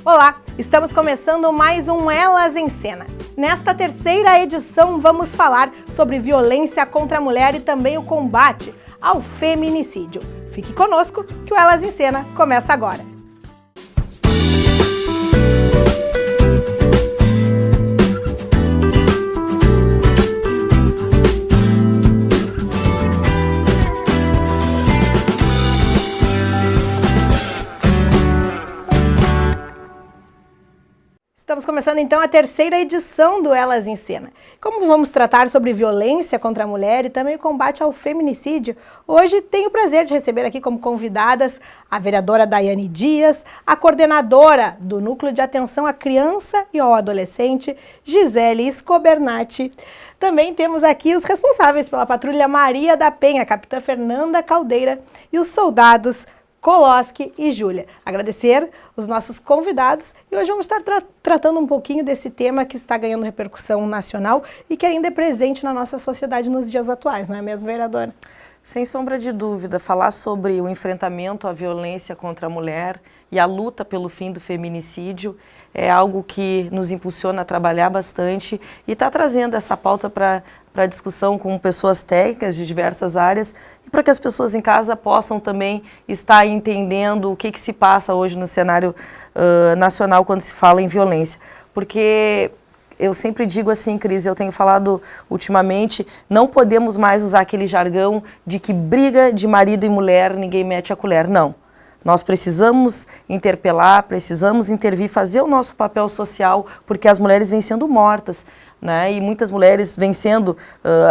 Olá, estamos começando mais um Elas em Cena. Nesta terceira edição vamos falar sobre violência contra a mulher e também o combate ao feminicídio. Fique conosco que o Elas em Cena começa agora. Estamos começando então a terceira edição do Elas em Cena. Como vamos tratar sobre violência contra a mulher e também o combate ao feminicídio, hoje tenho o prazer de receber aqui como convidadas a vereadora Daiane Dias, a coordenadora do Núcleo de Atenção à Criança e ao Adolescente, Gisele Scobernati. Também temos aqui os responsáveis pela Patrulha Maria da Penha, a capitã Fernanda Caldeira e os soldados Koloski e Júlia. Agradecer os nossos convidados e hoje vamos estar tratando um pouquinho desse tema que está ganhando repercussão nacional e que ainda é presente na nossa sociedade nos dias atuais, não é mesmo, vereadora? Sem sombra de dúvida, falar sobre o enfrentamento à violência contra a mulher e a luta pelo fim do feminicídio é algo que nos impulsiona a trabalhar bastante e está trazendo essa pauta para discussão com pessoas técnicas de diversas áreas e para que as pessoas em casa possam também estar entendendo o que se passa hoje no cenário nacional quando se fala em violência. Porque eu sempre digo assim, Cris, eu tenho falado ultimamente, não podemos mais usar aquele jargão de que briga de marido e mulher, ninguém mete a colher. Não. Nós precisamos interpelar, precisamos intervir, fazer o nosso papel social, porque as mulheres vêm sendo mortas, né? E muitas mulheres vêm sendo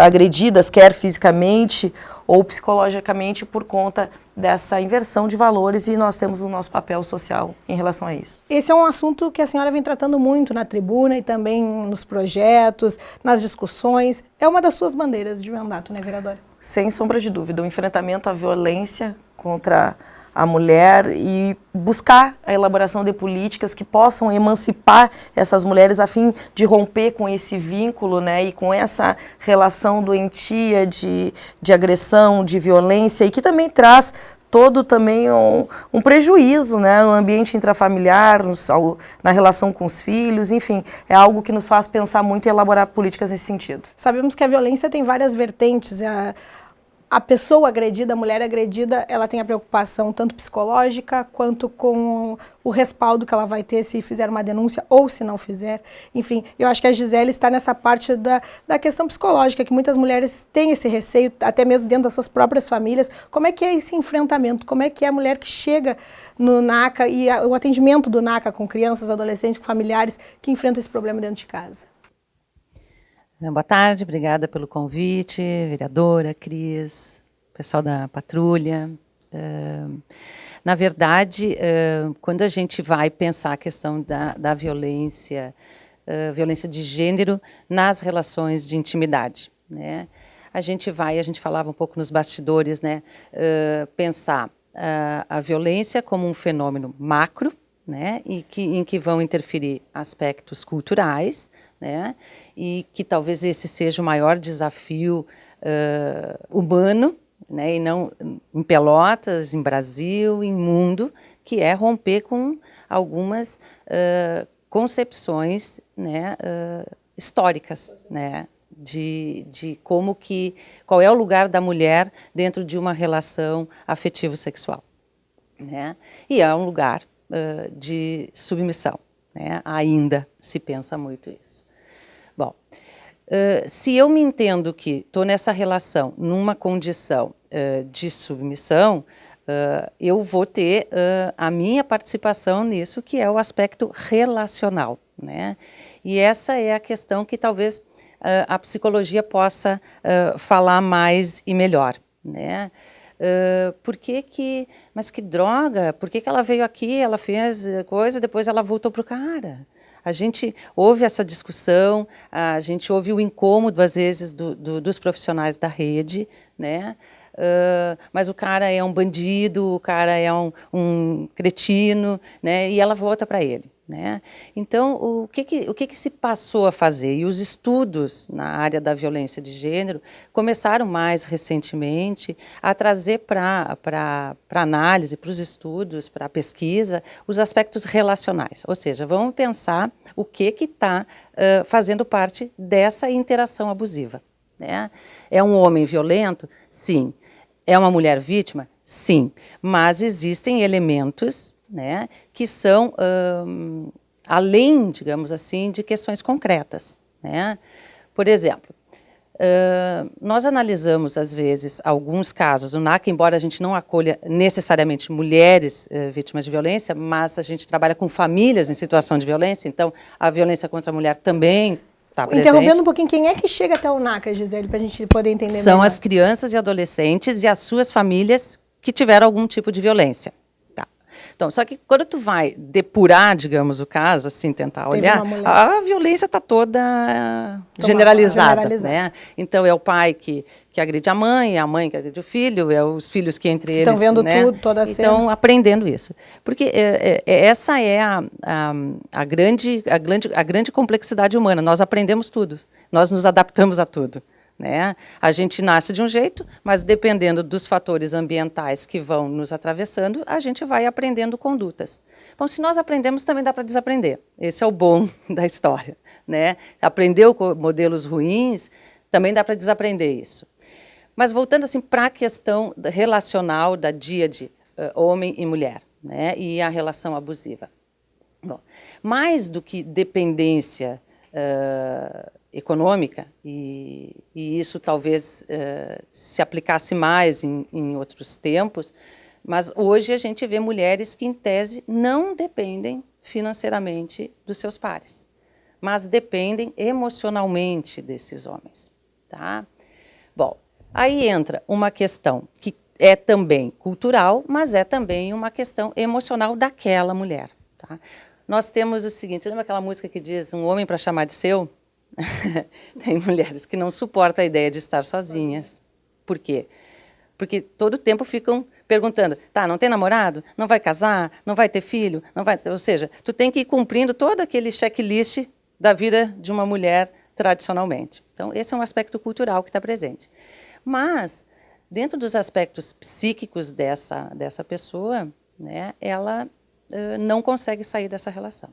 agredidas, quer fisicamente ou psicologicamente, por conta dessa inversão de valores, e nós temos o nosso papel social em relação a isso. Esse é um assunto que a senhora vem tratando muito na tribuna e também nos projetos, nas discussões. É uma das suas bandeiras de mandato, né, vereadora? Sem sombra de dúvida, o enfrentamento à violência contra a mulher e buscar a elaboração de políticas que possam emancipar essas mulheres a fim de romper com esse vínculo, né, e com essa relação doentia de agressão, de violência, e que também traz todo também um prejuízo, né, no ambiente intrafamiliar, na relação com os filhos, enfim, é algo que nos faz pensar muito e elaborar políticas nesse sentido. Sabemos que a violência tem várias vertentes. A pessoa agredida, a mulher agredida, ela tem a preocupação tanto psicológica quanto com o respaldo que ela vai ter se fizer uma denúncia ou se não fizer. Enfim, eu acho que a Gisele está nessa parte da questão psicológica, que muitas mulheres têm esse receio, até mesmo dentro das suas próprias famílias. Como é que é esse enfrentamento? Como é que é a mulher que chega no NACA e o atendimento do NACA com crianças, adolescentes, com familiares que enfrentam esse problema dentro de casa? Boa tarde, obrigada pelo convite, vereadora, Cris, pessoal da patrulha. Na verdade, quando a gente vai pensar a questão da violência, violência de gênero nas relações de intimidade, né? A gente falava um pouco nos bastidores, né? Pensar a violência como um fenômeno macro, né? Em que vão interferir aspectos culturais, né? E que talvez esse seja o maior desafio humano, né? E não em Pelotas, em Brasil, em mundo, que é romper com algumas concepções, né? Históricas, né? De qual é o lugar da mulher dentro de uma relação afetivo-sexual, né? E é um lugar de submissão, né? Ainda se pensa muito isso. Bom, se eu me entendo que estou nessa relação, numa condição de submissão, eu vou ter a minha participação nisso, que é o aspecto relacional, né? E essa é a questão que talvez a psicologia possa falar mais e melhor, né? Mas que droga, por que ela veio aqui, ela fez coisa, depois ela voltou para o cara? A gente ouve essa discussão, a gente ouve o incômodo, às vezes, dos profissionais da rede, né? mas o cara é um bandido, o cara é um cretino, né? E ela volta para ele. Né? Então, o que se passou a fazer? E os estudos na área da violência de gênero começaram mais recentemente a trazer para análise, para os estudos, para a pesquisa, os aspectos relacionais. Ou seja, vamos pensar o que está fazendo parte dessa interação abusiva. Né? É um homem violento? Sim. É uma mulher vítima? Sim. Mas existem elementos, né, que são além, digamos assim, de questões concretas. Né? Por exemplo, nós analisamos, às vezes, alguns casos, o NAC, embora a gente não acolha necessariamente mulheres vítimas de violência, mas a gente trabalha com famílias em situação de violência, então a violência contra a mulher também está presente. Interrompendo um pouquinho, quem é que chega até o NAC, Gisele, para a gente poder entender melhor? São as crianças e adolescentes e as suas famílias que tiveram algum tipo de violência. Então, só que quando tu vai depurar, digamos, o caso, assim, tentar olhar, a violência está toda generalizada. Né? Então, é o pai que agride a mãe que agride o filho, é os filhos que entre eles... Estão vendo né? tudo, toda a cena. Estão aprendendo isso. Porque essa é a grande complexidade humana. Nós aprendemos tudo, nós nos adaptamos a tudo. Né? A gente nasce de um jeito, mas dependendo dos fatores ambientais que vão nos atravessando, a gente vai aprendendo condutas. Bom, se nós aprendemos, também dá para desaprender. Esse é o bom da história. Né? Aprendeu com modelos ruins, também dá para desaprender isso. Mas voltando assim, para a questão relacional da díade homem e mulher, né? E a relação abusiva. Bom, mais do que dependência econômica, e isso talvez se aplicasse mais em outros tempos, mas hoje a gente vê mulheres que, em tese, não dependem financeiramente dos seus pares, mas dependem emocionalmente desses homens. Tá? Bom, aí entra uma questão que é também cultural, mas é também uma questão emocional daquela mulher. Tá? Nós temos o seguinte, lembra aquela música que diz um homem para chamar de seu? Tem mulheres que não suportam a ideia de estar sozinhas. Por quê? Porque todo tempo ficam perguntando, tá, não tem namorado? Não vai casar? Não vai ter filho? Não vai... Ou seja, tu tem que ir cumprindo todo aquele checklist da vida de uma mulher tradicionalmente. Então, esse é um aspecto cultural que está presente. Mas, dentro dos aspectos psíquicos dessa pessoa, né, ela não consegue sair dessa relação.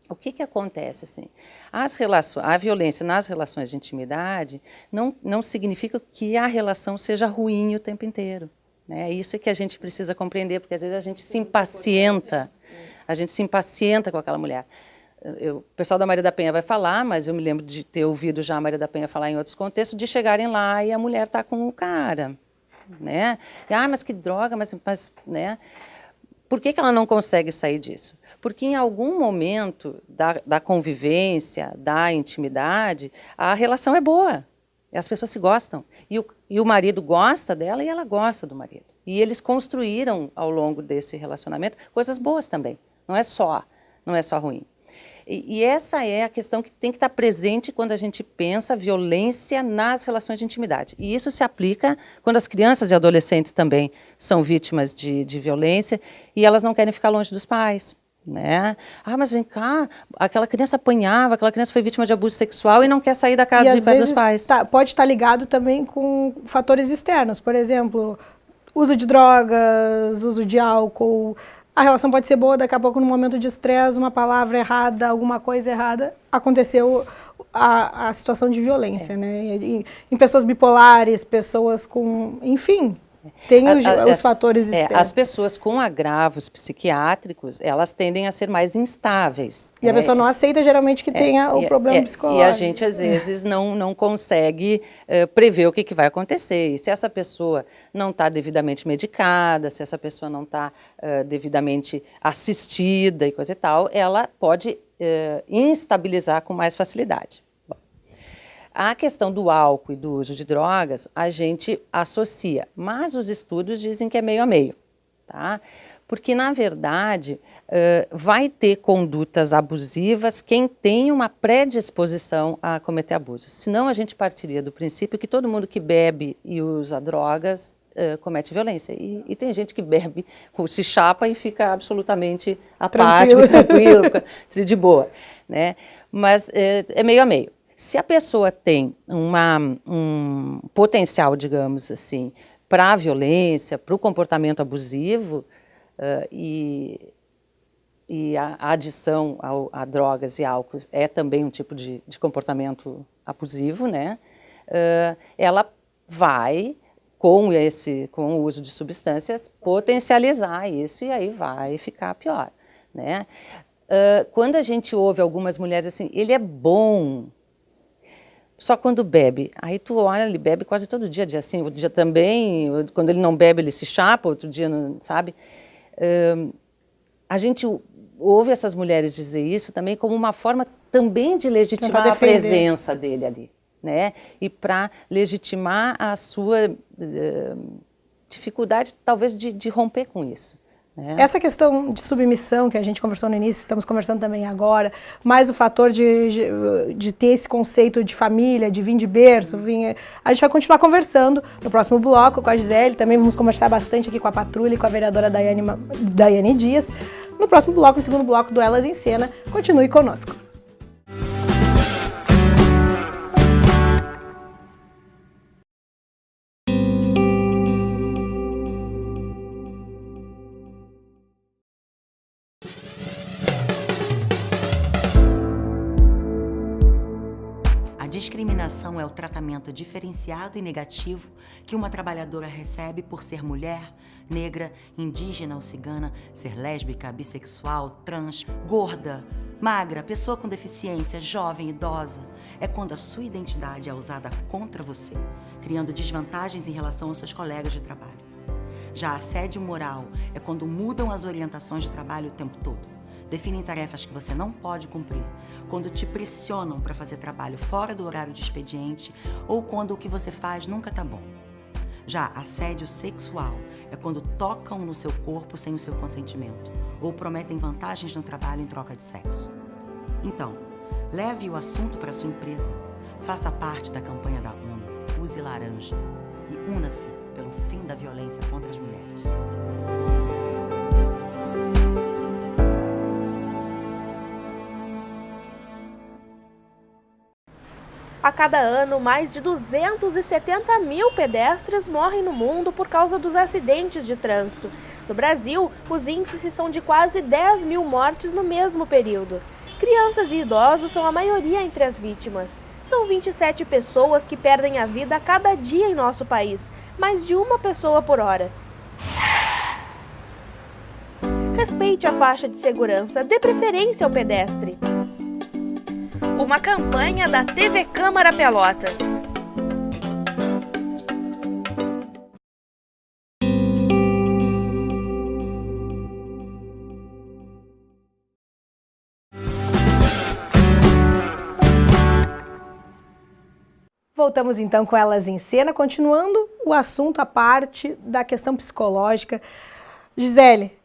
O que acontece? Assim? A violência nas relações de intimidade não significa que a relação seja ruim o tempo inteiro. Né? Isso é que a gente precisa compreender, porque às vezes a gente se impacienta com aquela mulher. O pessoal da Maria da Penha vai falar, mas eu me lembro de ter ouvido já a Maria da Penha falar em outros contextos, de chegarem lá e a mulher está com o cara. Né? Mas que droga, mas né? Por que ela não consegue sair disso? Porque em algum momento da convivência, da intimidade, a relação é boa, as pessoas se gostam. E o marido gosta dela e ela gosta do marido. E eles construíram, ao longo desse relacionamento, coisas boas também. Não é só ruim. E essa é a questão que tem que estar presente quando a gente pensa violência nas relações de intimidade. E isso se aplica quando as crianças e adolescentes também são vítimas de violência e elas não querem ficar longe dos pais. Né? Mas vem cá, aquela criança apanhava, aquela criança foi vítima de abuso sexual e não quer sair da casa de perto dos pais. Pode estar ligado também com fatores externos, por exemplo, uso de drogas, uso de álcool. A relação pode ser boa, daqui a pouco, no momento de estresse, uma palavra errada, alguma coisa errada, aconteceu a situação de violência, né? Em pessoas bipolares, pessoas com... Enfim, tem os fatores externos. As pessoas com agravos psiquiátricos, elas tendem a ser mais instáveis. E a pessoa não aceita, geralmente, que tenha o problema psicológico. E a gente, às vezes, não consegue prever o que vai acontecer. E se essa pessoa não está devidamente medicada, se essa pessoa não está devidamente assistida e coisa e tal, ela pode instabilizar com mais facilidade. A questão do álcool e do uso de drogas, a gente associa, mas os estudos dizem que é meio a meio. Tá? Porque, na verdade, vai ter condutas abusivas quem tem uma predisposição a cometer abusos. Senão, a gente partiria do princípio que todo mundo que bebe e usa drogas comete violência. E tem gente que bebe, se chapa e fica absolutamente apático, tranquilo, fica de boa, né? Mas é meio a meio. Se a pessoa tem um potencial, digamos assim, para a violência, para o comportamento abusivo, e a adição a drogas e álcool é também um tipo de comportamento abusivo, né? Ela vai, com o uso de substâncias, potencializar isso e aí vai ficar pior, né? Quando a gente ouve algumas mulheres assim, ele é bom, só quando bebe. Aí tu olha, ele bebe quase todo dia, dia sim, outro dia também, quando ele não bebe ele se chapa, outro dia não, sabe? A gente ouve essas mulheres dizer isso também como uma forma também de legitimar a presença dele ali, né? E para legitimar a sua dificuldade, talvez, de romper com isso. Essa questão de submissão que a gente conversou no início, estamos conversando também agora, mais o fator de ter esse conceito de família, de vir de berço, a gente vai continuar conversando no próximo bloco com a Gisele, também vamos conversar bastante aqui com a Patrulha e com a vereadora Daiane Dias. No próximo bloco, no segundo bloco do Elas em Cena, continue conosco. A discriminação é o tratamento diferenciado e negativo que uma trabalhadora recebe por ser mulher, negra, indígena ou cigana, ser lésbica, bissexual, trans, gorda, magra, pessoa com deficiência, jovem, idosa. É quando a sua identidade é usada contra você, criando desvantagens em relação aos seus colegas de trabalho. Já assédio moral é quando mudam as orientações de trabalho o tempo todo. Definem tarefas que você não pode cumprir, quando te pressionam para fazer trabalho fora do horário de expediente ou quando o que você faz nunca tá bom. Já assédio sexual é quando tocam no seu corpo sem o seu consentimento ou prometem vantagens no trabalho em troca de sexo. Então, leve o assunto para sua empresa, faça parte da campanha da ONU, Use Laranja e una-se pelo fim da violência contra as mulheres. A cada ano, mais de 270 mil pedestres morrem no mundo por causa dos acidentes de trânsito. No Brasil, os índices são de quase 10 mil mortes no mesmo período. Crianças e idosos são a maioria entre as vítimas. São 27 pessoas que perdem a vida a cada dia em nosso país, mais de uma pessoa por hora. Respeite a faixa de segurança, dê preferência ao pedestre. Uma campanha da TV Câmara Pelotas. Voltamos então com Elas em Cena, continuando o assunto, a parte da questão psicológica. Gisele,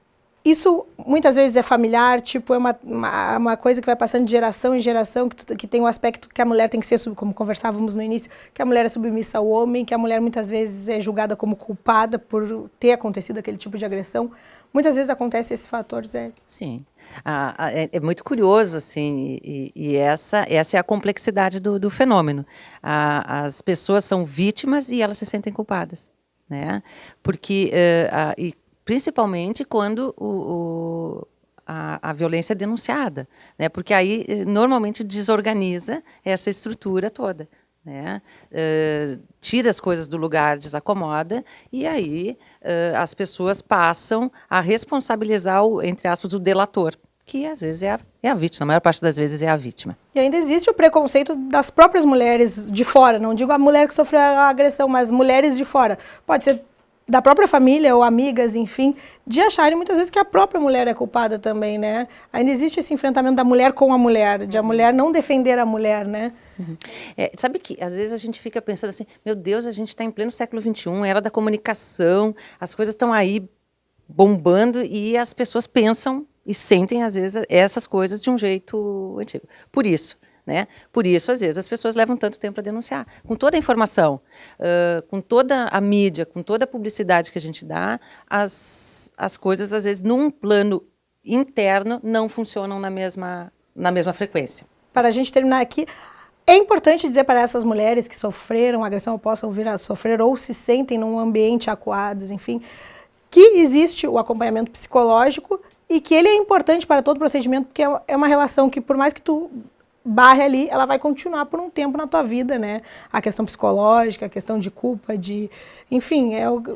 isso muitas vezes é familiar, tipo, é uma coisa que vai passando de geração em geração, que tem um aspecto que a mulher tem que ser, como conversávamos no início, que a mulher é submissa ao homem, que a mulher muitas vezes é julgada como culpada por ter acontecido aquele tipo de agressão. Muitas vezes acontece esse fator, Zé. Sim. É muito curioso, assim, e essa é a complexidade do fenômeno. As pessoas são vítimas e elas se sentem culpadas, né? Porque... principalmente quando a violência é denunciada, né? Porque aí normalmente desorganiza essa estrutura toda, né? Tira as coisas do lugar, desacomoda, e aí as pessoas passam a responsabilizar, entre aspas, o delator, que às vezes é a vítima, a maior parte das vezes é a vítima. E ainda existe o preconceito das próprias mulheres de fora, não digo a mulher que sofreu a agressão, mas mulheres de fora. Pode ser da própria família ou amigas, enfim, de acharem muitas vezes que a própria mulher é culpada também, né? Ainda existe esse enfrentamento da mulher com a mulher, de a mulher não defender a mulher, né? Uhum. Sabe que às vezes a gente fica pensando assim, meu Deus, a gente está em pleno século XXI, era da comunicação, as coisas estão aí bombando e as pessoas pensam e sentem, às vezes, essas coisas de um jeito antigo. Por isso, às vezes, as pessoas levam tanto tempo para denunciar. Com toda a informação, com toda a mídia, com toda a publicidade que a gente dá, as coisas, às vezes, num plano interno, não funcionam na mesma frequência. Para a gente terminar aqui, é importante dizer para essas mulheres que sofreram agressão ou possam vir a sofrer ou se sentem num ambiente acuados, enfim, que existe o acompanhamento psicológico e que ele é importante para todo o procedimento, porque é uma relação que, por mais que tu barre ali, ela vai continuar por um tempo na tua vida, né? A questão psicológica, a questão de culpa, enfim,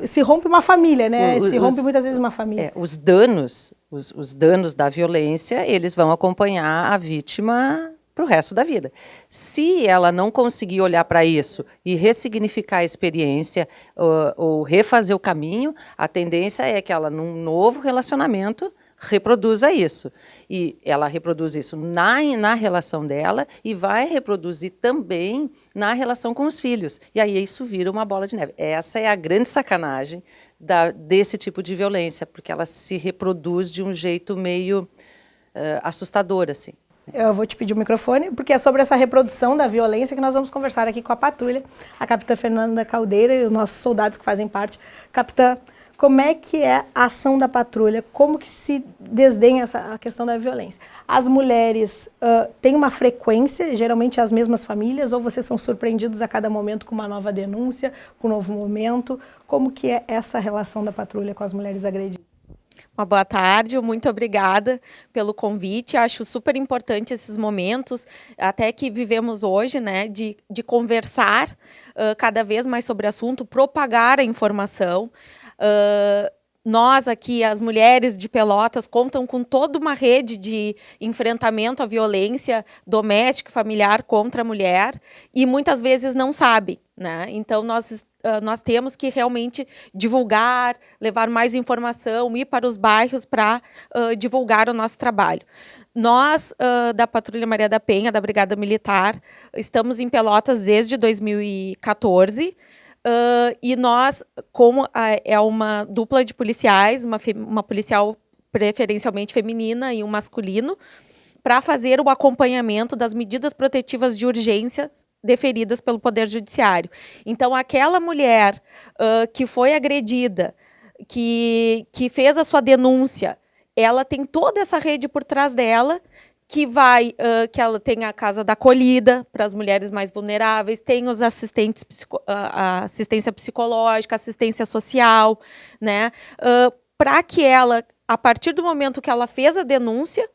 se rompe uma família, né? Se rompe muitas vezes uma família. Os danos da violência, eles vão acompanhar a vítima para o resto da vida. Se ela não conseguir olhar para isso e ressignificar a experiência ou refazer o caminho, a tendência é que ela, num novo relacionamento, reproduza isso. E ela reproduz isso na relação dela e vai reproduzir também na relação com os filhos. E aí isso vira uma bola de neve. Essa é a grande sacanagem desse tipo de violência, porque ela se reproduz de um jeito meio assustador, assim. Eu vou te pedir o microfone, porque é sobre essa reprodução da violência que nós vamos conversar aqui com a patrulha, a capitã Fernanda Caldeira e os nossos soldados que fazem parte. Capitã, como é que é a ação da patrulha? Como que se desdenha a questão da violência? As mulheres têm uma frequência, geralmente as mesmas famílias, ou vocês são surpreendidos a cada momento com uma nova denúncia, com um novo momento? Como que é essa relação da patrulha com as mulheres agredidas? Uma boa tarde, muito obrigada pelo convite. Acho super importante esses momentos, até que vivemos hoje, né, de conversar cada vez mais sobre o assunto, propagar a informação. Nós aqui, as mulheres de Pelotas, contam com toda uma rede de enfrentamento à violência doméstica e familiar contra a mulher e muitas vezes não sabe, né? Então, nós temos que realmente divulgar, levar mais informação, ir para os bairros para divulgar o nosso trabalho. Nós, da Patrulha Maria da Penha, da Brigada Militar, estamos em Pelotas desde 2014, e nós, como é uma dupla de policiais, uma policial preferencialmente feminina e um masculino, para fazer o acompanhamento das medidas protetivas de urgência deferidas pelo Poder Judiciário. Então, aquela mulher que foi agredida, que fez a sua denúncia, ela tem toda essa rede por trás dela, que ela tem a Casa da Acolhida para as mulheres mais vulneráveis, tem os assistentes, assistência psicológica, assistência social, né? Para que ela, a partir do momento que ela fez a denúncia,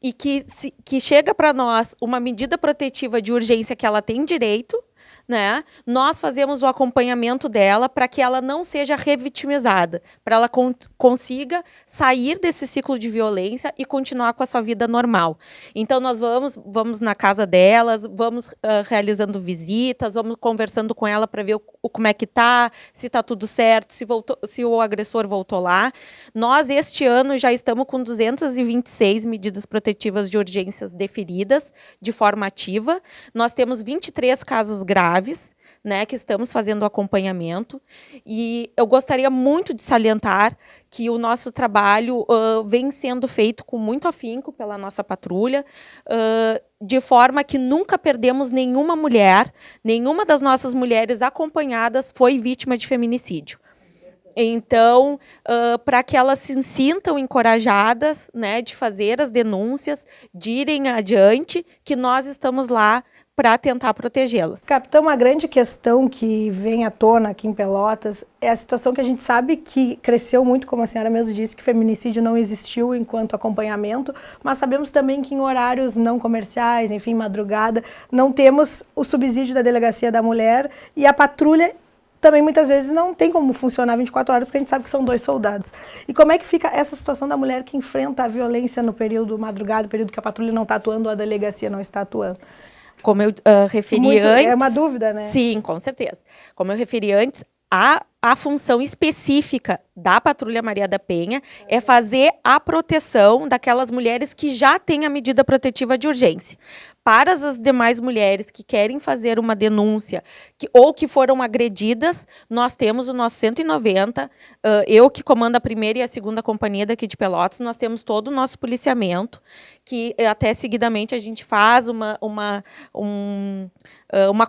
e que chega para nós uma medida protetiva de urgência que ela tem direito, né? Nós fazemos o acompanhamento dela para que ela não seja revitimizada, para ela consiga sair desse ciclo de violência e continuar com a sua vida normal. Então, nós vamos na casa delas, vamos realizando visitas, vamos conversando com ela para ver como é que está, se está tudo certo, se o agressor voltou lá. Nós, este ano, já estamos com 226 medidas protetivas de urgências deferidas de forma ativa. Nós temos 23 casos graves, né, que estamos fazendo o acompanhamento, e eu gostaria muito de salientar que o nosso trabalho vem sendo feito com muito afinco pela nossa patrulha, de forma que nunca perdemos nenhuma mulher, nenhuma das nossas mulheres acompanhadas foi vítima de feminicídio. Então, para que elas se sintam encorajadas, né, de fazer as denúncias, de irem adiante, que nós estamos lá para tentar protegê-las. Capitão, uma grande questão que vem à tona aqui em Pelotas é a situação que a gente sabe que cresceu muito, como a senhora mesmo disse, que feminicídio não existiu enquanto acompanhamento, mas sabemos também que em horários não comerciais, enfim, madrugada, não temos o subsídio da Delegacia da Mulher e a patrulha também muitas vezes não tem como funcionar 24 horas, porque a gente sabe que são 2 soldados. E como é que fica essa situação da mulher que enfrenta a violência no período madrugada, período que a patrulha não está atuando ou a delegacia não está atuando? Como eu referi antes... É uma dúvida, né? Sim, com certeza. Como eu referi antes, a função específica da Patrulha Maria da Penha é fazer a proteção daquelas mulheres que já têm a medida protetiva de urgência. para as demais mulheres que querem fazer uma denúncia ou que foram agredidas, nós temos o nosso 190, eu que comando a primeira e a segunda companhia daqui de Pelotas, nós temos todo o nosso policiamento, que até seguidamente a gente faz uma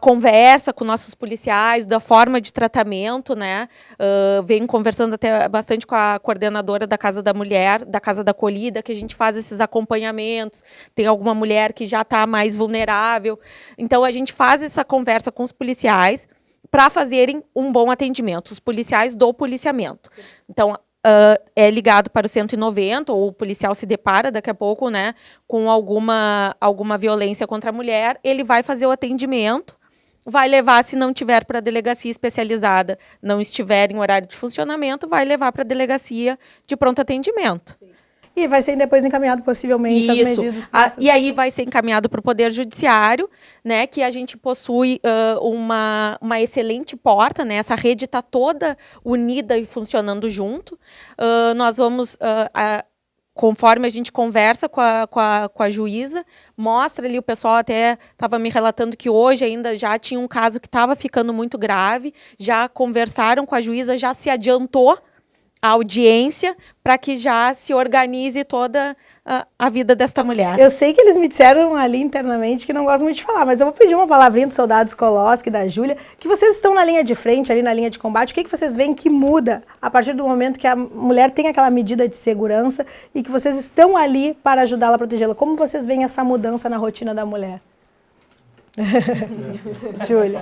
conversa com nossos policiais da forma de tratamento, né? Venho conversando até bastante com a coordenadora da Casa da Mulher, da Casa da Acolhida, que a gente faz esses acompanhamentos. Tem alguma mulher que já está mais vulnerável. Então, a gente faz essa conversa com os policiais para fazerem um bom atendimento, os policiais do policiamento. Então, é ligado para o 190, ou o policial se depara daqui a pouco, né, com alguma violência contra a mulher, ele vai fazer o atendimento, vai levar, se não tiver para a delegacia especializada, não estiver em horário de funcionamento, vai levar para a delegacia de pronto atendimento. Sim. E vai ser depois encaminhado possivelmente as medidas. E aí vai ser encaminhado para o Poder Judiciário, né, que a gente possui uma excelente porta, né, essa rede está toda unida e funcionando junto. Nós vamos, conforme a gente conversa com a juíza, mostra ali, o pessoal até estava me relatando que hoje ainda já tinha um caso que estava ficando muito grave, já conversaram com a juíza, já se adiantou a audiência para que já se organize toda a vida desta mulher. Eu sei que eles me disseram ali internamente que não gostam muito de falar, mas eu vou pedir uma palavrinha do soldado Skoloski, da Júlia, que vocês estão na linha de frente, ali na linha de combate, o que vocês veem que muda a partir do momento que a mulher tem aquela medida de segurança e que vocês estão ali para ajudá-la a protegê-la? Como vocês veem essa mudança na rotina da mulher? Júlia.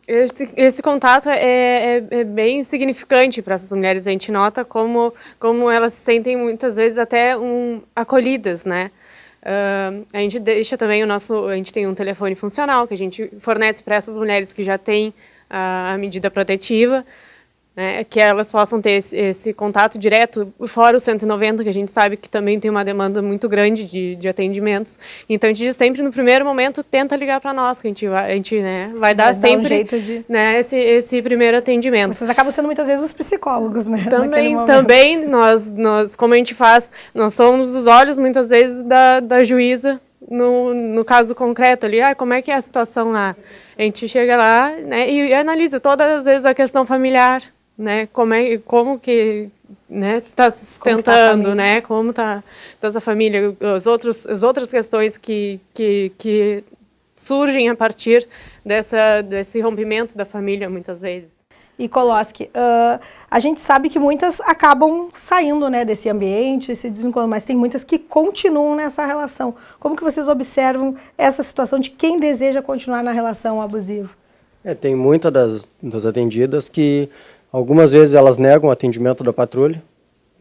Esse contato é bem significante para essas mulheres. A gente nota como elas se sentem muitas vezes até acolhidas, né? A gente deixa também a gente tem um telefone funcional que a gente fornece para essas mulheres que já têm a medida protetiva, né, que elas possam ter esse contato direto, fora o 190, que a gente sabe que também tem uma demanda muito grande de atendimentos. Então, a gente sempre, no primeiro momento, tenta ligar para nós, que a gente né, vai dar sempre um jeito de... né, esse primeiro atendimento. Vocês acabam sendo muitas vezes os psicólogos, né? Também nós, como a gente faz, nós somos os olhos, muitas vezes, da juíza, no caso concreto ali, como é que é a situação lá? A gente chega lá, né, e analisa todas as vezes a questão familiar, né, como que né, está se sustentando, né, como está essa família, as outras questões que surgem a partir desse rompimento da família, muitas vezes. E Koloski, a gente sabe que muitas acabam saindo, né, desse ambiente, se desvinculando, mas tem muitas que continuam nessa relação. Como que vocês observam essa situação de quem deseja continuar na relação abusiva? Tem muitas das atendidas que algumas vezes elas negam o atendimento da patrulha.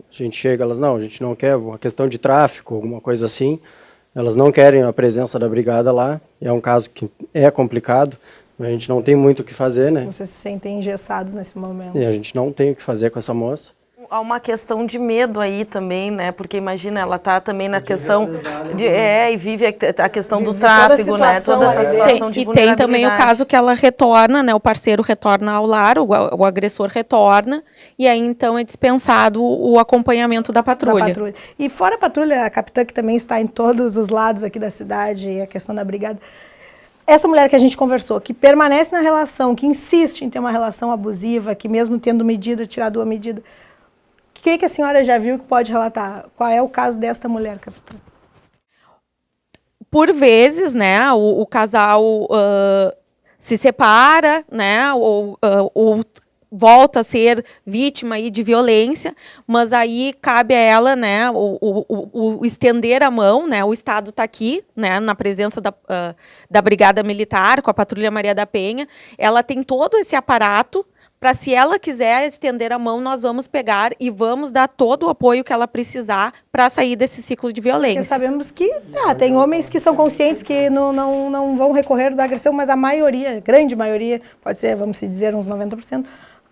A gente chega, a gente não quer, uma questão de tráfico, alguma coisa assim. Elas não querem a presença da brigada lá. É um caso que é complicado, a gente não tem muito o que fazer, né? Vocês se sentem engessados nesse momento. E a gente não tem o que fazer com essa moça. Há uma questão de medo aí também, né? Porque imagina, ela está também na questão e vive a questão do tráfego, né? Toda essa situação de vulnerabilidade. E tem também o caso que ela retorna, né? O parceiro retorna ao lar, o agressor retorna, e aí então é dispensado o acompanhamento da patrulha. E fora a patrulha, a capitã que também está em todos os lados aqui da cidade, e a questão da brigada, essa mulher que a gente conversou, que permanece na relação, que insiste em ter uma relação abusiva, que mesmo tendo tirado a medida, o que a senhora já viu que pode relatar? Qual é o caso desta mulher, capitã? Por vezes, né, o casal se separa, né, ou volta a ser vítima aí de violência, mas aí cabe a ela, né, o estender a mão, né, o Estado está aqui, né, na presença da Brigada Militar, com a Patrulha Maria da Penha, ela tem todo esse aparato para, se ela quiser estender a mão, nós vamos pegar e vamos dar todo o apoio que ela precisar para sair desse ciclo de violência. Porque sabemos que tem homens que são conscientes que não vão recorrer da agressão, mas a maioria, grande maioria, pode ser, vamos dizer, uns 90%,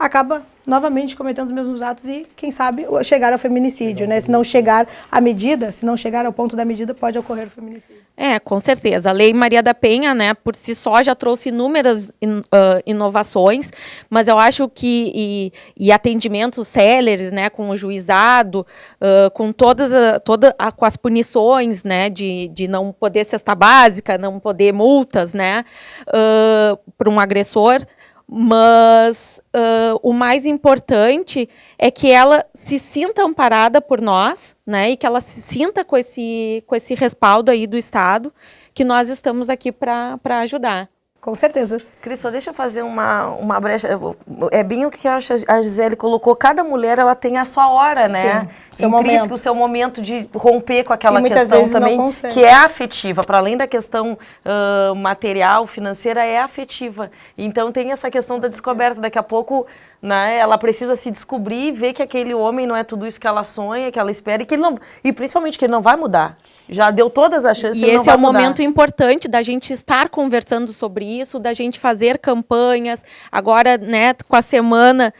acaba novamente cometendo os mesmos atos e, quem sabe, chegar ao feminicídio, né? Se não chegar à medida, se não chegar ao ponto da medida, pode ocorrer o feminicídio. Com certeza. A Lei Maria da Penha, né, por si só, já trouxe inúmeras inovações, mas eu acho que e atendimentos céleres, né, com o juizado, com com as punições, né, de não poder cesta básica, não poder multas, né, para um agressor. Mas o mais importante é que ela se sinta amparada por nós, né, e que ela se sinta com esse respaldo aí do Estado, que nós estamos aqui para ajudar. Com certeza. Cris, só deixa eu fazer uma brecha. É bem o que a Gisele colocou. Cada mulher, ela tem a sua hora, né? Sim, o seu momento de romper com aquela muitas questão vezes também, que é afetiva. Para além da questão material, financeira, é afetiva. Então, tem essa questão da descoberta. Daqui a pouco, né, ela precisa se descobrir e ver que aquele homem não é tudo isso que ela sonha, que ela espera, e principalmente que ele não vai mudar. Já deu todas as chances, e esse é o momento importante da gente estar conversando sobre isso, da gente fazer campanhas. Agora, né, com a semana,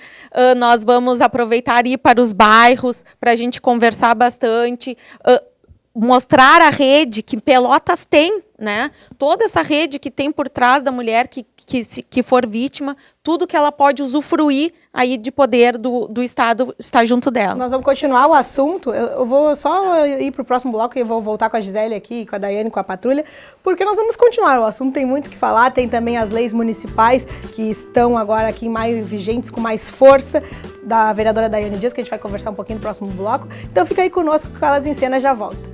nós vamos aproveitar e ir para os bairros para a gente conversar bastante, mostrar a rede que Pelotas tem, né? Toda essa rede que tem por trás da mulher que for vítima, tudo que ela pode usufruir aí de poder do Estado estar junto dela. Nós vamos continuar o assunto. Eu vou só ir para o próximo bloco e vou voltar com a Gisele aqui, com a Daiane, com a Patrulha, porque nós vamos continuar. O assunto tem muito o que falar, tem também as leis municipais que estão agora aqui em maio vigentes, com mais força, da vereadora Daiane Dias, que a gente vai conversar um pouquinho no próximo bloco. Então fica aí conosco, que Elas em Cena já volta.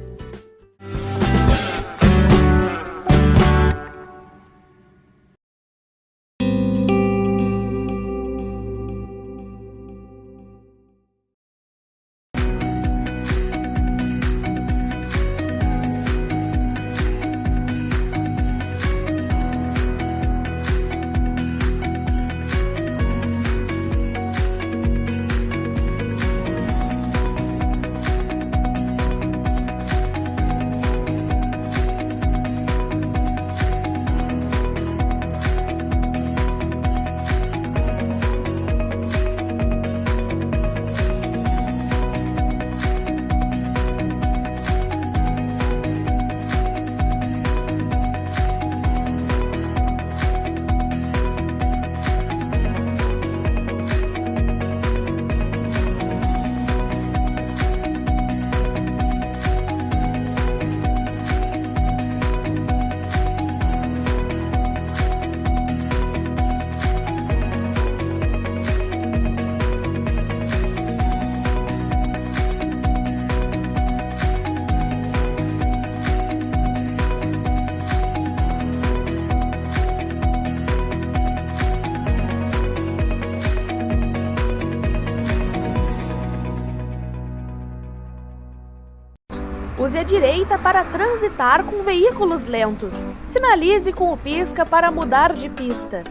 Use a direita para transitar com veículos lentos. Sinalize com o pisca para mudar de pista.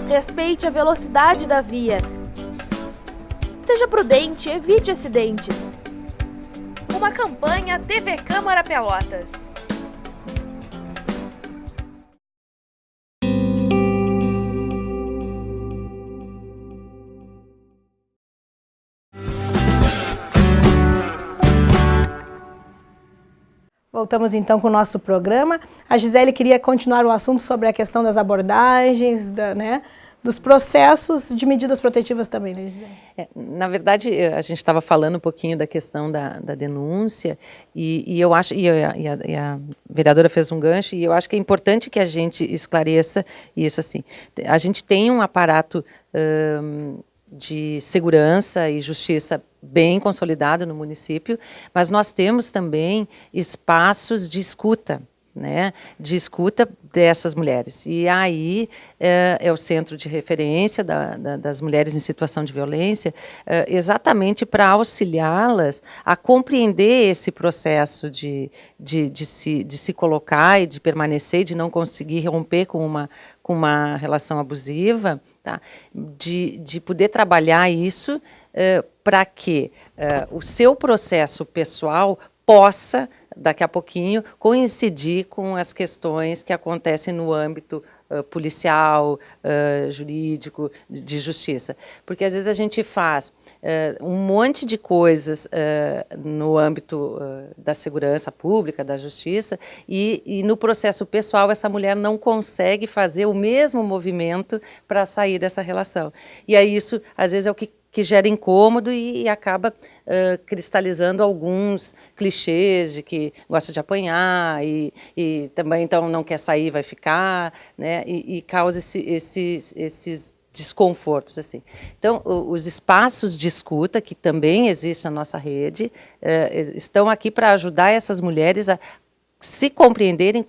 Respeite a velocidade da via. Seja prudente, evite acidentes. Uma campanha TV Câmara Pelotas. Voltamos então com o nosso programa. A Gisele queria continuar o assunto sobre a questão das abordagens, dos processos de medidas protetivas também, né, Gisele? Na verdade, a gente estava falando um pouquinho da questão da denúncia e eu acho, e a vereadora fez um gancho, e eu acho que é importante que a gente esclareça isso assim. A gente tem um aparato de segurança e justiça bem consolidado no município, mas nós temos também espaços de escuta, né, de escuta dessas mulheres. E aí é o centro de referência das mulheres em situação de violência, exatamente para auxiliá-las a compreender esse processo de se colocar e de permanecer, e de não conseguir romper com uma relação abusiva, tá? De poder trabalhar isso para que o seu processo pessoal possa, daqui a pouquinho, coincidir com as questões que acontecem no âmbito policial, jurídico, de justiça. Porque às vezes a gente faz um monte de coisas no âmbito da segurança pública, da justiça, e no processo pessoal essa mulher não consegue fazer o mesmo movimento para sair dessa relação. E aí isso, às vezes, é o que gera incômodo e acaba cristalizando alguns clichês de que gosta de apanhar e também então não quer sair, vai ficar, né? E causa esses desconfortos, assim. Então, os espaços de escuta, que também existem na nossa rede, estão aqui para ajudar essas mulheres a se compreenderem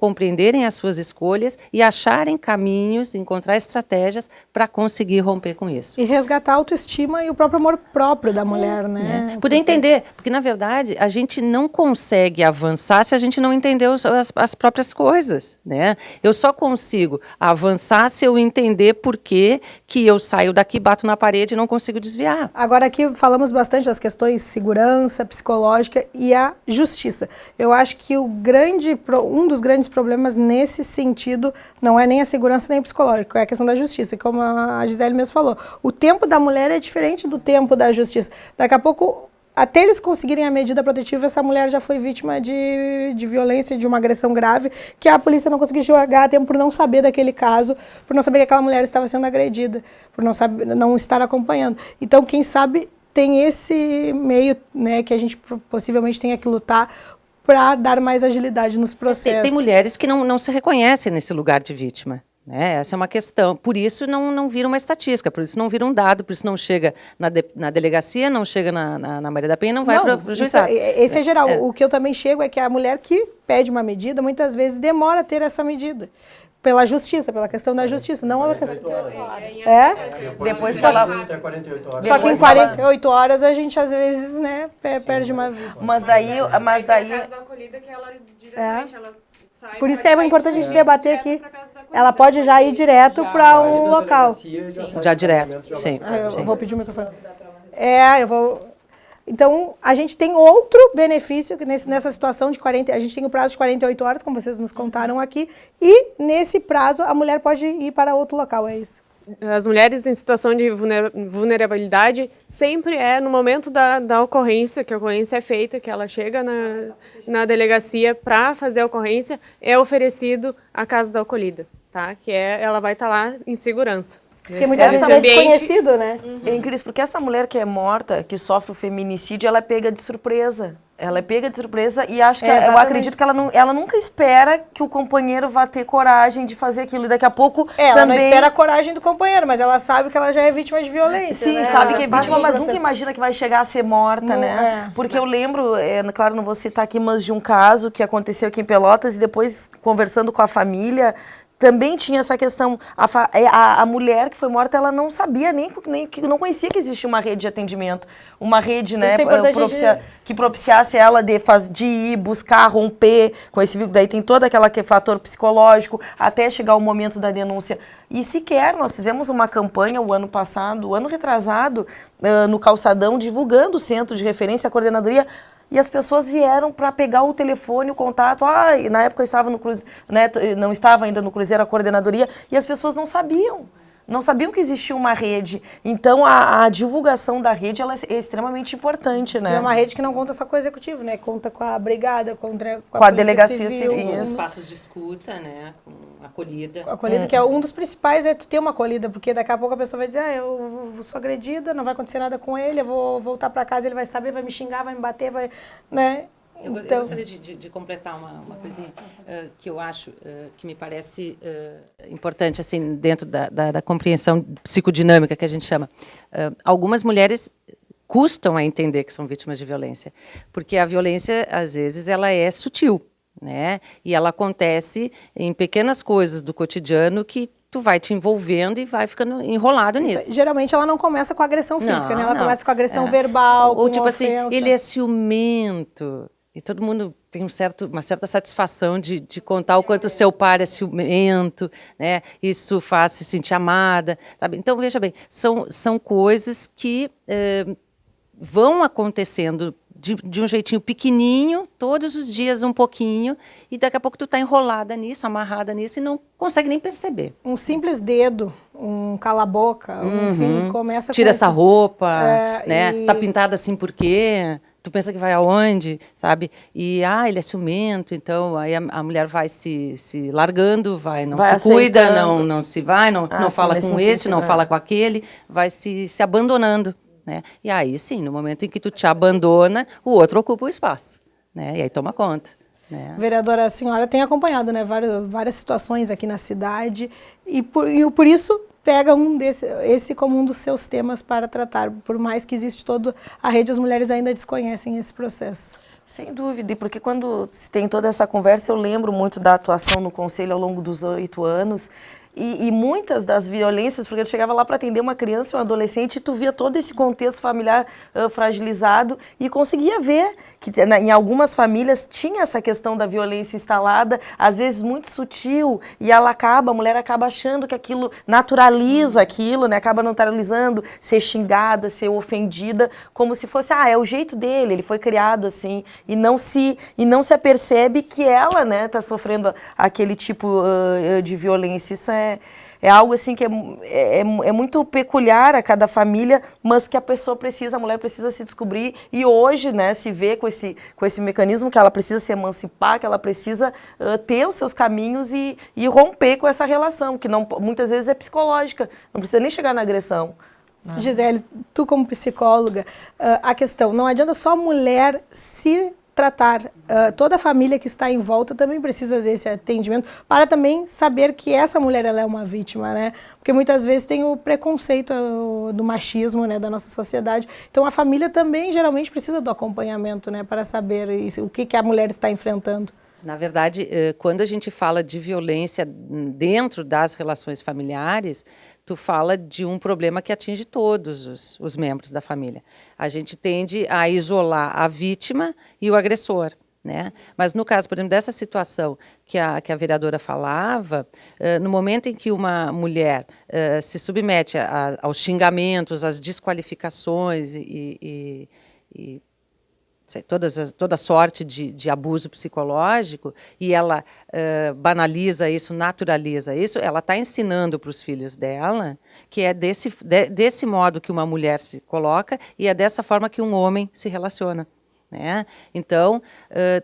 as suas escolhas e acharem caminhos, encontrar estratégias para conseguir romper com isso. E resgatar a autoestima e o próprio amor próprio da mulher, né? Poder entender, porque na verdade a gente não consegue avançar se a gente não entender as próprias coisas, né? Eu só consigo avançar se eu entender por que eu saio daqui, bato na parede e não consigo desviar. Agora aqui falamos bastante das questões segurança, psicológica e a justiça. Eu acho que um dos grandes problemas nesse sentido não é nem a segurança nem o psicológico, é a questão da justiça, como a Gisele mesmo falou. O tempo da mulher é diferente do tempo da justiça. Daqui a pouco, até eles conseguirem a medida protetiva, essa mulher já foi vítima de violência, de uma agressão grave, que a polícia não conseguiu chegar a tempo por não saber daquele caso, por não saber que aquela mulher estava sendo agredida, por não estar acompanhando. Então, quem sabe tem esse meio, né, que a gente possivelmente tenha que lutar para dar mais agilidade nos processos. Tem mulheres que não se reconhecem nesse lugar de vítima. Né? Essa é uma questão. Por isso não vira uma estatística, por isso não vira um dado, por isso não chega na delegacia, não chega na Maria da Penha, não vai para o juizado. Esse é geral. O que eu também chego é que a mulher que pede uma medida, muitas vezes demora a ter essa medida. Pela justiça, pela questão da justiça, não é uma questão... Depois que ela... Só que em 48 horas a gente, às vezes, né, perde uma vida. Mas daí... Por isso que é importante a gente debater aqui. Ela pode já ir direto para um local. Já direto, sim. Eu vou pedir o microfone. Eu vou... Então, a gente tem outro benefício que nessa situação de 40... A gente tem o prazo de 48 horas, como vocês nos contaram aqui, e nesse prazo a mulher pode ir para outro local, é isso? As mulheres em situação de vulnerabilidade sempre é no momento da ocorrência, que a ocorrência é feita, que ela chega na delegacia para fazer a ocorrência, é oferecido a casa da acolhida, tá? Ela vai estar lá em segurança. Porque muitas vezes é desconhecido, né? É incrível, porque essa mulher que é morta, que sofre o feminicídio, ela é pega de surpresa. Ela é pega de surpresa e acho que eu acredito que ela nunca espera que o companheiro vá ter coragem de fazer aquilo. E daqui a pouco ela também... não espera a coragem do companheiro, mas ela sabe que ela já é vítima de violência. Sim, né? sabe que é vítima, mas nunca imagina que vai chegar a ser morta, né? Porque eu lembro, claro, não vou citar aqui, mas de um caso que aconteceu aqui em Pelotas e depois, conversando com a família, também tinha essa questão, a mulher que foi morta, ela não sabia nem não conhecia que existia uma rede de atendimento, uma rede, né, que propiciasse ela de ir buscar, romper com esse vínculo. Daí tem todo aquele fator psicológico, até chegar o momento da denúncia. E sequer, nós fizemos uma campanha o ano passado, o ano retrasado, no Calçadão, divulgando o centro de referência, a coordenadoria. E as pessoas vieram para pegar o telefone, o contato. Na época eu estava no Cruzeiro, né, não estava ainda no Cruzeiro, a coordenadoria, e as pessoas não sabiam que existia uma rede. Então, a divulgação da rede ela é extremamente importante, né? É uma rede que não conta só com o executivo, né? Conta com a brigada, com a delegacia civil. Os espaços de escuta, né? Com acolhida. Acolhida, que é um dos principais, é tu ter uma acolhida, porque daqui a pouco a pessoa vai dizer, eu sou agredida, não vai acontecer nada com ele, eu vou voltar para casa, ele vai saber, vai me xingar, vai me bater, vai, né? Eu gostaria de completar uma coisinha que eu acho que me parece importante, assim, dentro da compreensão psicodinâmica que a gente chama. Algumas mulheres custam a entender que são vítimas de violência, porque a violência, às vezes, ela é sutil, né? E ela acontece em pequenas coisas do cotidiano que tu vai te envolvendo e vai ficando enrolado nisso. Geralmente ela não começa com agressão física, né? Ela começa com agressão verbal, ou tipo ofensa. Assim, ele é ciumento. E todo mundo tem uma certa satisfação de contar o quanto o seu par é ciumento, né? Isso faz se sentir amada, sabe? Então, veja bem, são coisas que vão acontecendo de um jeitinho pequenininho, todos os dias um pouquinho, e daqui a pouco tu tá enrolada nisso, amarrada nisso, e não consegue nem perceber. Um simples dedo, um cala-boca, enfim, começa Tira essa roupa, e... Tá pintada assim por quê? Tu pensa que vai aonde, sabe? E, ele é ciumento, então aí a mulher vai se largando, não vai se cuida, aceitando. não se vai, não fala com esse, não fala com aquele, vai se abandonando, né? E aí sim, no momento em que tu te abandona, o outro ocupa o espaço, né? E aí toma conta. Né? Vereadora, a senhora tem acompanhado, né, várias situações aqui na cidade e por isso pega esse como um dos seus temas para tratar, por mais que existe toda a rede, as mulheres ainda desconhecem esse processo. Sem dúvida, e porque quando se tem toda essa conversa, eu lembro muito da atuação no Conselho ao longo dos 8 anos, e muitas das violências, porque eu chegava lá para atender uma criança e um adolescente, e tu via todo esse contexto familiar fragilizado, e conseguia ver que em algumas famílias tinha essa questão da violência instalada, às vezes muito sutil, e a mulher acaba achando que aquilo naturaliza aquilo, né? Acaba naturalizando ser xingada, ser ofendida, como se fosse, é o jeito dele, ele foi criado assim, e não se apercebe que ela, né, tá sofrendo aquele tipo de violência. Isso é algo assim que é muito peculiar a cada família, mas que a mulher precisa se descobrir, e hoje, né, se vê com esse mecanismo que ela precisa se emancipar, que ela precisa ter os seus caminhos e romper com essa relação, que muitas vezes é psicológica, não precisa nem chegar na agressão. Gisele, tu como psicóloga, a questão, não adianta só a mulher se tratar, toda a família que está em volta também precisa desse atendimento para também saber que essa mulher ela é uma vítima, né? Porque muitas vezes tem o preconceito do machismo, né, da nossa sociedade. Então a família também geralmente precisa do acompanhamento, né, para saber o que a mulher está enfrentando. Na verdade, quando a gente fala de violência dentro das relações familiares, tu fala de um problema que atinge todos os membros da família. A gente tende a isolar a vítima e o agressor, né? Mas no caso, por exemplo, dessa situação que a vereadora falava, no momento em que uma mulher se submete aos xingamentos, às desqualificações e toda sorte de abuso psicológico, e ela banaliza isso, naturaliza isso, ela está ensinando para os filhos dela que é desse modo que uma mulher se coloca e é dessa forma que um homem se relaciona. Né? Então,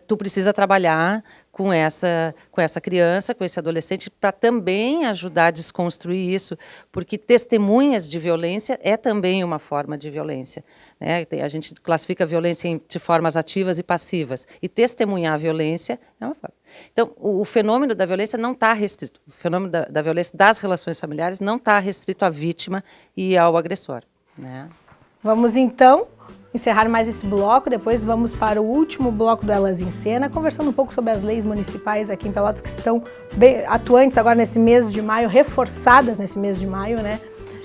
tu precisa trabalhar com essa criança, com esse adolescente, para também ajudar a desconstruir isso, porque testemunhas de violência é também uma forma de violência. Né? A gente classifica a violência de formas ativas e passivas, e testemunhar a violência é uma forma. Então, o fenômeno da violência não está restrito, o fenômeno da violência das relações familiares não está restrito à vítima e ao agressor. Né? Vamos então encerrar mais esse bloco, depois vamos para o último bloco do Elas em Cena, conversando um pouco sobre as leis municipais aqui em Pelotas, que estão bem atuantes agora nesse mês de maio, reforçadas nesse mês de maio, né?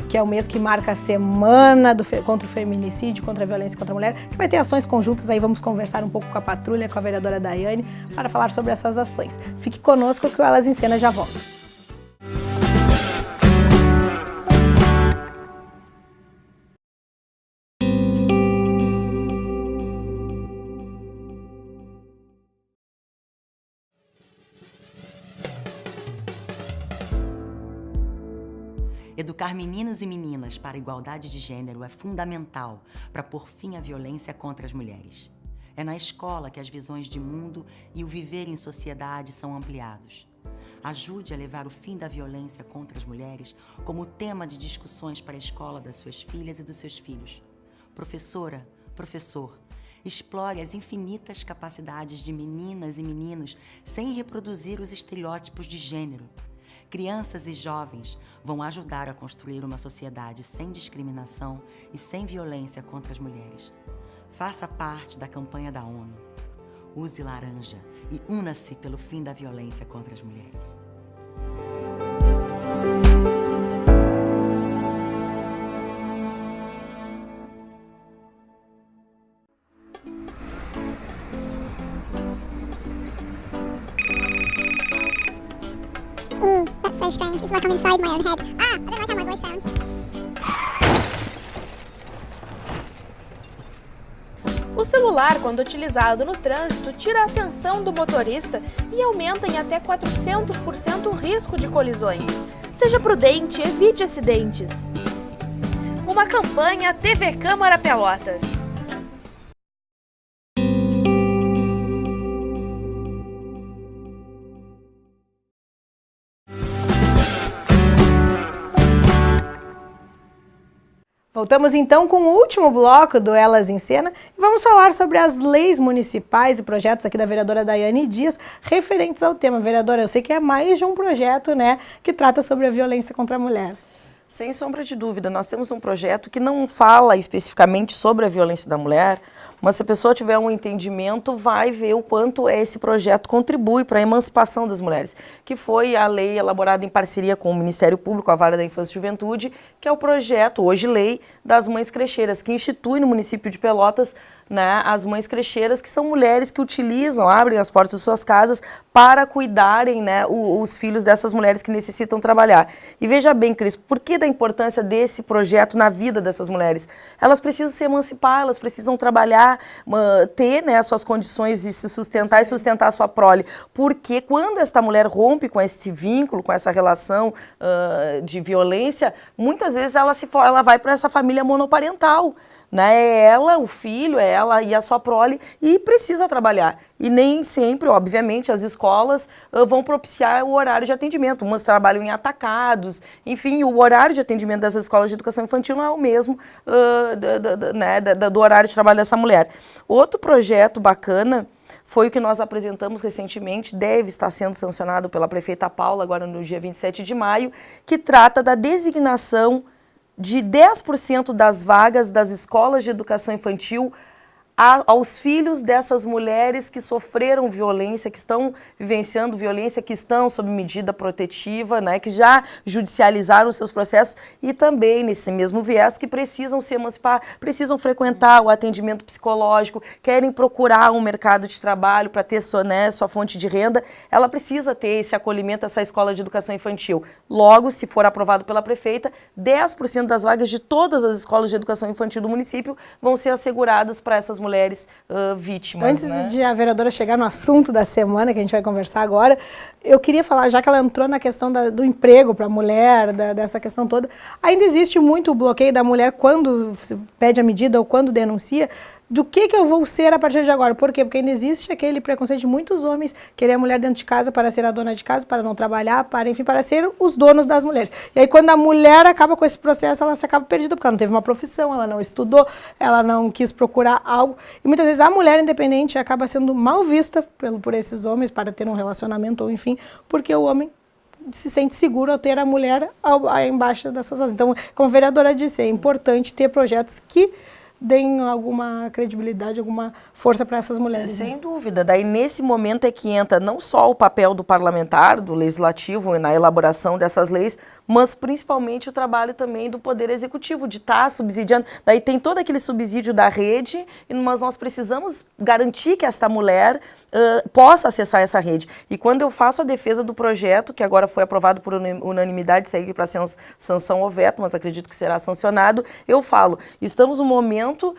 Que é o mês que marca a semana contra o feminicídio, contra a violência contra a mulher, que vai ter ações conjuntas, aí vamos conversar um pouco com a patrulha, com a vereadora Daiane, para falar sobre essas ações. Fique conosco que o Elas em Cena já volta. Educar meninos e meninas para a igualdade de gênero é fundamental para pôr fim à violência contra as mulheres. É na escola que as visões de mundo e o viver em sociedade são ampliados. Ajude a levar o fim da violência contra as mulheres como tema de discussões para a escola das suas filhas e dos seus filhos. Professora, professor, explore as infinitas capacidades de meninas e meninos sem reproduzir os estereótipos de gênero. Crianças e jovens vão ajudar a construir uma sociedade sem discriminação e sem violência contra as mulheres. Faça parte da campanha da ONU. Use laranja e una-se pelo fim da violência contra as mulheres. That's so strange. It's like I'm inside my own head. I don't like how my voice sounds. O celular, quando utilizado no trânsito, tira a atenção do motorista e aumenta em até 400% o risco de colisões. Seja prudente, evite acidentes. Uma campanha TV Câmara Pelotas. Voltamos então com o último bloco do Elas em Cena e vamos falar sobre as leis municipais e projetos aqui da vereadora Daiane Dias referentes ao tema. Vereadora, eu sei que é mais de um projeto, né, que trata sobre a violência contra a mulher. Sem sombra de dúvida, nós temos um projeto que não fala especificamente sobre a violência da mulher, mas se a pessoa tiver um entendimento, vai ver o quanto esse projeto contribui para a emancipação das mulheres, que foi a lei elaborada em parceria com o Ministério Público, a Vara da Infância e Juventude, que é o projeto, hoje lei, das mães crecheiras, que institui no município de Pelotas, né, as mães crecheiras, que são mulheres que utilizam, abrem as portas de suas casas para cuidarem, né, os filhos dessas mulheres que necessitam trabalhar. E veja bem, Cris, por que da importância desse projeto na vida dessas mulheres? Elas precisam se emancipar, elas precisam trabalhar, ter, né, as suas condições de se sustentar e sustentar a sua prole. Porque quando esta mulher rompe com esse vínculo, com essa relação de violência, muitas vezes ela vai para essa família monoparental, né? É ela, o filho, é ela e a sua prole, e precisa trabalhar. E nem sempre, obviamente, as escolas vão propiciar o horário de atendimento. Umas trabalham em atacados, enfim, o horário de atendimento dessas escolas de educação infantil não é o mesmo do horário de trabalho dessa mulher. Outro projeto bacana foi o que nós apresentamos recentemente, deve estar sendo sancionado pela prefeita Paula, agora no dia 27 de maio, que trata da designação de 10% das vagas das escolas de educação infantil aos filhos dessas mulheres que sofreram violência, que estão vivenciando violência, que estão sob medida protetiva, né, que já judicializaram seus processos e também, nesse mesmo viés, que precisam se emancipar, precisam frequentar o atendimento psicológico, querem procurar um mercado de trabalho para ter sua fonte de renda, ela precisa ter esse acolhimento, essa escola de educação infantil. Logo, se for aprovado pela prefeita, 10% das vagas de todas as escolas de educação infantil do município vão ser asseguradas para essas mulheres vítimas. Antes, né, de a vereadora chegar no assunto da semana, que a gente vai conversar agora, eu queria falar, já que ela entrou na questão do emprego para a mulher, dessa questão toda, ainda existe muito o bloqueio da mulher quando pede a medida ou quando denuncia. Do que eu vou ser a partir de agora? Por quê? Porque ainda existe aquele preconceito de muitos homens querer a mulher dentro de casa para ser a dona de casa, para não trabalhar, para ser os donos das mulheres. E aí quando a mulher acaba com esse processo, ela se acaba perdida, porque ela não teve uma profissão, ela não estudou, ela não quis procurar algo. E muitas vezes a mulher independente acaba sendo mal vista por esses homens para ter um relacionamento ou enfim, porque o homem se sente seguro ao ter a mulher embaixo dessas asas. Então, como a vereadora disse, é importante ter projetos que deem alguma credibilidade, alguma força para essas mulheres. Sem dúvida. Daí, nesse momento é que entra não só o papel do parlamentar, do legislativo na elaboração dessas leis, mas principalmente o trabalho também do Poder Executivo, de estar subsidiando. Daí tem todo aquele subsídio da rede, mas nós precisamos garantir que esta mulher possa acessar essa rede. E quando eu faço a defesa do projeto, que agora foi aprovado por unanimidade, segue para sanção ou veto, mas acredito que será sancionado, eu falo, estamos num momento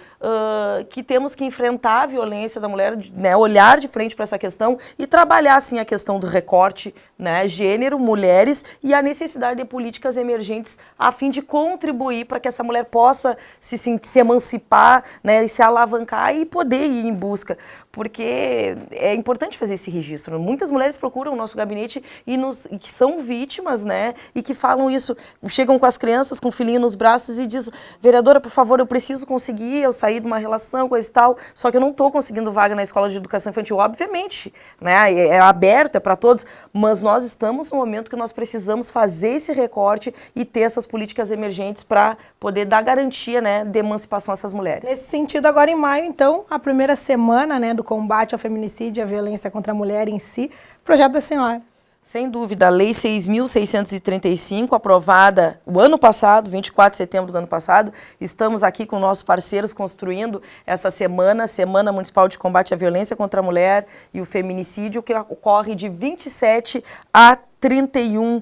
que temos que enfrentar a violência da mulher, né, olhar de frente para essa questão e trabalhar, sim, a questão do recorte, né, gênero, mulheres e a necessidade de políticas emergentes a fim de contribuir para que essa mulher possa se emancipar, né, e se alavancar e poder ir em busca. Porque é importante fazer esse registro. Muitas mulheres procuram o nosso gabinete e que são vítimas, né, e que falam isso, chegam com as crianças, com o filhinho nos braços e dizem, vereadora, por favor, eu preciso conseguir, eu saí de uma relação, coisa e tal, só que eu não estou conseguindo vaga na escola de educação infantil. Obviamente, né, é aberto, é para todos, mas nós estamos no momento que nós precisamos fazer esse recorte e ter essas políticas emergentes para poder dar garantia, né, de emancipação a essas mulheres. Nesse sentido, agora em maio, então, a primeira semana, né, do combate ao feminicídio e à violência contra a mulher em si, projeto da senhora. Sem dúvida, a Lei 6.635, aprovada o ano passado, 24 de setembro do ano passado, estamos aqui com nossos parceiros construindo essa Semana Municipal de Combate à Violência contra a Mulher e o Feminicídio, que ocorre de 27 a 31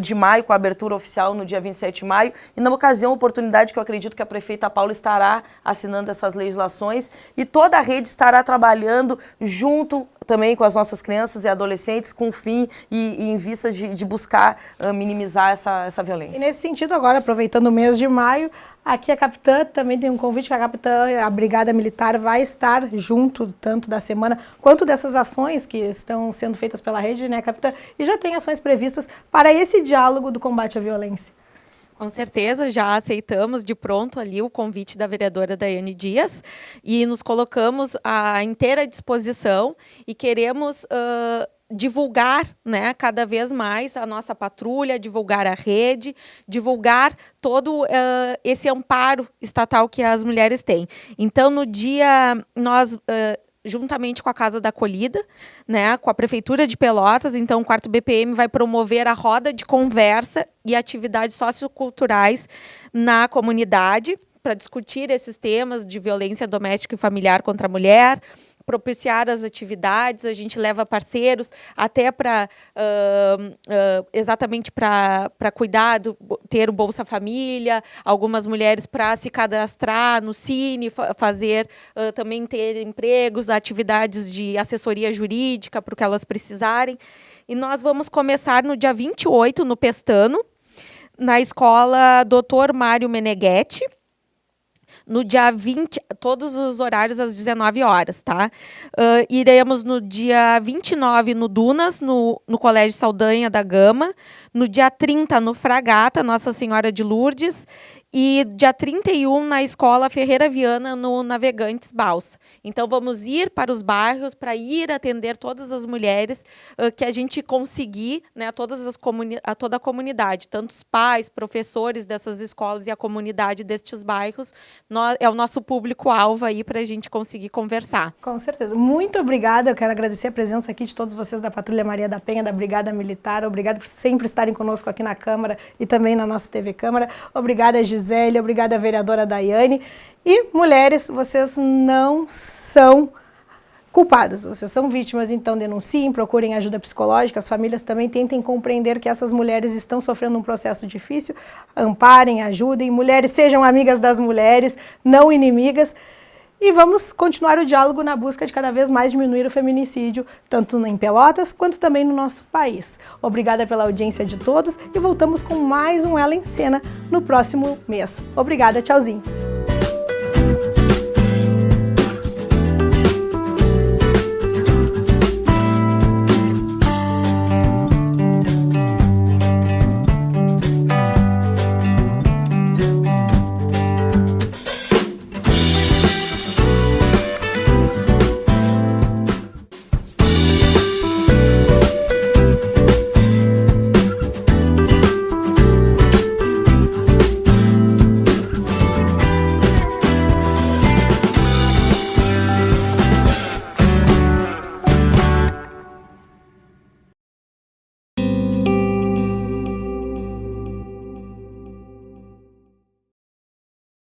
de maio, com a abertura oficial no dia 27 de maio, e na ocasião, oportunidade que eu acredito que a prefeita Paula estará assinando essas legislações, e toda a rede estará trabalhando junto também com as nossas crianças e adolescentes, com o fim e em vista de buscar minimizar essa violência. E nesse sentido, agora, aproveitando o mês de maio, aqui a capitã também tem um convite que a Brigada Militar vai estar junto, tanto da semana quanto dessas ações que estão sendo feitas pela rede, né, capitã? E já tem ações previstas para esse diálogo do combate à violência. Com certeza, já aceitamos de pronto ali o convite da vereadora Daiane Dias e nos colocamos à inteira disposição e queremos divulgar, né, cada vez mais a nossa patrulha, divulgar a rede, divulgar todo esse amparo estatal que as mulheres têm. Então, no dia, nós... juntamente com a Casa da Acolhida, né, com a Prefeitura de Pelotas, então o 4º BPM vai promover a roda de conversa e atividades socioculturais na comunidade para discutir esses temas de violência doméstica e familiar contra a mulher, propiciar as atividades, a gente leva parceiros até para exatamente para cuidar, ter o Bolsa Família, algumas mulheres para se cadastrar no Cine, fazer também ter empregos, atividades de assessoria jurídica para o que elas precisarem. E nós vamos começar no dia 28, no Pestano, na escola Dr. Mário Meneghetti, no dia 20, todos os horários às 19 horas, tá? Iremos no dia 29 no Dunas, no Colégio Saldanha da Gama, no dia 30 no Fragata, Nossa Senhora de Lourdes, e dia 31 na Escola Ferreira Viana, no Navegantes Balsa. Então, vamos ir para os bairros para ir atender todas as mulheres que a gente conseguir, né, a toda a comunidade, tanto os pais, professores dessas escolas e a comunidade destes bairros, é o nosso público-alvo aí para a gente conseguir conversar. Com certeza. Muito obrigada. Eu quero agradecer a presença aqui de todos vocês da Patrulha Maria da Penha, da Brigada Militar. Obrigada por sempre estarem conosco aqui na Câmara e também na nossa TV Câmara. Obrigada, Gisele. Obrigada, vereadora Daiane. E, mulheres, vocês não são culpadas, vocês são vítimas, então denunciem, procurem ajuda psicológica, as famílias também tentem compreender que essas mulheres estão sofrendo um processo difícil, amparem, ajudem, mulheres sejam amigas das mulheres, não inimigas, e vamos continuar o diálogo na busca de cada vez mais diminuir o feminicídio, tanto em Pelotas quanto também no nosso país. Obrigada pela audiência de todos e voltamos com mais um Ela em Cena no próximo mês. Obrigada, tchauzinho!